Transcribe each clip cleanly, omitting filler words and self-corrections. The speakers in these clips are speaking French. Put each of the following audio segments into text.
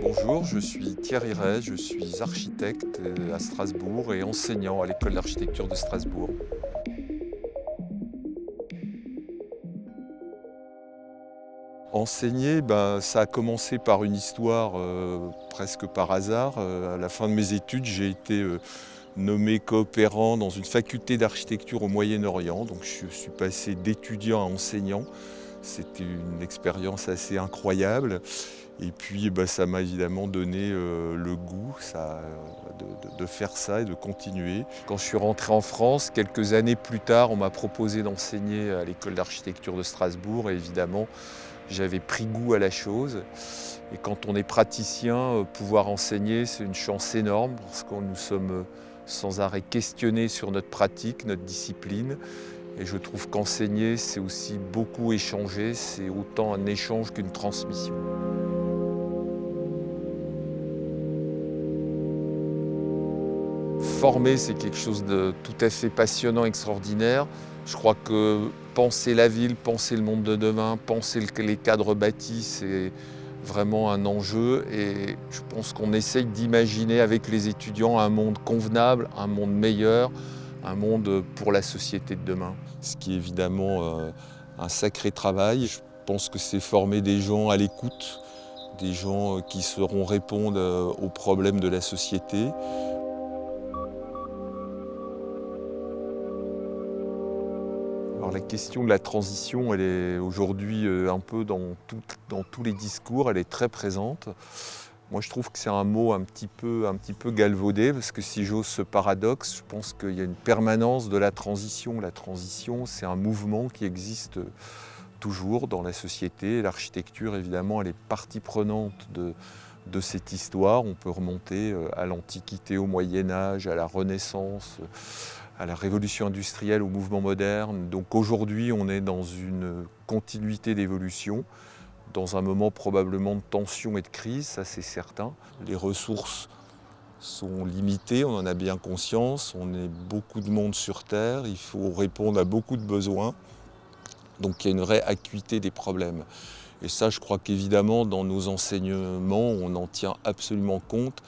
Bonjour, je suis Thierry Ray, je suis architecte à Strasbourg et enseignant à l'école d'architecture de Strasbourg. Enseigner, ça a commencé par une histoire presque par hasard. À la fin de mes études, j'ai été nommé coopérant dans une faculté d'architecture au Moyen-Orient. Donc je suis passé d'étudiant à enseignant. C'était une expérience assez incroyable. Et puis ça m'a évidemment donné le goût de faire ça et de continuer. Quand je suis rentré en France, quelques années plus tard, on m'a proposé d'enseigner à l'école d'architecture de Strasbourg et évidemment, j'avais pris goût à la chose. Et quand on est praticien, pouvoir enseigner, c'est une chance énorme parce que nous sommes sans arrêt questionnés sur notre pratique, notre discipline. Et je trouve qu'enseigner, c'est aussi beaucoup échanger, c'est autant un échange qu'une transmission. Former, c'est quelque chose de tout à fait passionnant, extraordinaire. Je crois que penser la ville, penser le monde de demain, penser les cadres bâtis, c'est vraiment un enjeu. Et je pense qu'on essaye d'imaginer avec les étudiants un monde convenable, un monde meilleur, un monde pour la société de demain. Ce qui est évidemment un sacré travail. Je pense que c'est former des gens à l'écoute, des gens qui sauront répondre aux problèmes de la société. Alors la question de la transition, elle est aujourd'hui un peu dans tous les discours, elle est très présente. Moi je trouve que c'est un mot un petit peu galvaudé, parce que si j'ose ce paradoxe, je pense qu'il y a une permanence de la transition. La transition, c'est un mouvement qui existe toujours dans la société. L'architecture, évidemment, elle est partie prenante de cette histoire. On peut remonter à l'Antiquité, au Moyen-Âge, à la Renaissance, à la révolution industrielle, au mouvement moderne. Donc aujourd'hui, on est dans une continuité d'évolution, dans un moment probablement de tension et de crise, ça c'est certain. Les ressources sont limitées, on en a bien conscience, on est beaucoup de monde sur Terre, il faut répondre à beaucoup de besoins. Donc il y a une vraie acuité des problèmes. Et ça, je crois qu'évidemment, dans nos enseignements, on en tient absolument compte.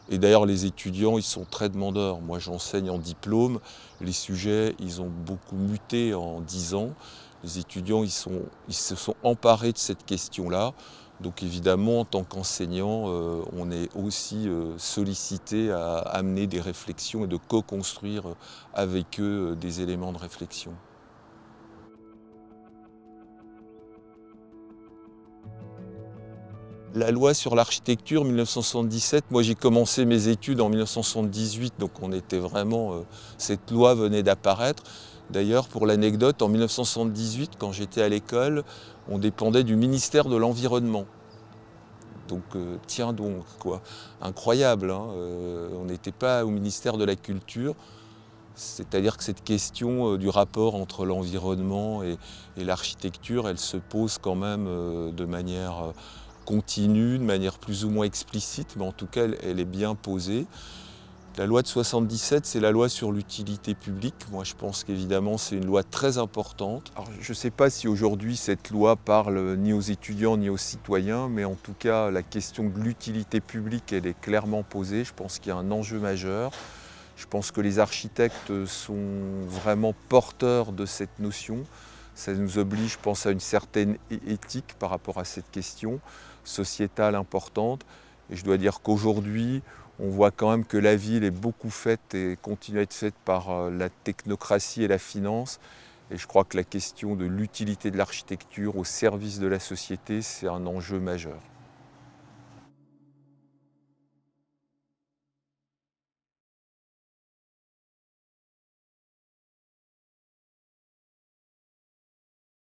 Et d'ailleurs, les étudiants, ils sont très demandeurs. Moi, j'enseigne en diplôme. Les sujets, ils ont beaucoup muté en 10 ans. Les étudiants, ils se sont emparés de cette question-là. Donc évidemment, en tant qu'enseignant, on est aussi sollicité à amener des réflexions et de co-construire avec eux des éléments de réflexion. La loi sur l'architecture 1977, moi j'ai commencé mes études en 1978, donc on était vraiment, cette loi venait d'apparaître. D'ailleurs, pour l'anecdote, en 1978, quand j'étais à l'école, on dépendait du ministère de l'Environnement. Donc tiens donc, quoi, incroyable, hein, on n'était pas au ministère de la Culture. C'est-à-dire que cette question du rapport entre l'environnement et l'architecture, elle se pose quand même de manière continue, de manière plus ou moins explicite, mais en tout cas, elle est bien posée. La loi de 77, c'est la loi sur l'utilité publique. Moi, je pense qu'évidemment, c'est une loi très importante. Alors, je ne sais pas si aujourd'hui, cette loi parle ni aux étudiants ni aux citoyens, mais en tout cas, la question de l'utilité publique, elle est clairement posée. Je pense qu'il y a un enjeu majeur. Je pense que les architectes sont vraiment porteurs de cette notion. Ça nous oblige, je pense, à une certaine éthique par rapport à cette question sociétale importante. Et je dois dire qu'aujourd'hui, on voit quand même que la ville est beaucoup faite et continue à être faite par la technocratie et la finance. Et je crois que la question de l'utilité de l'architecture au service de la société, c'est un enjeu majeur.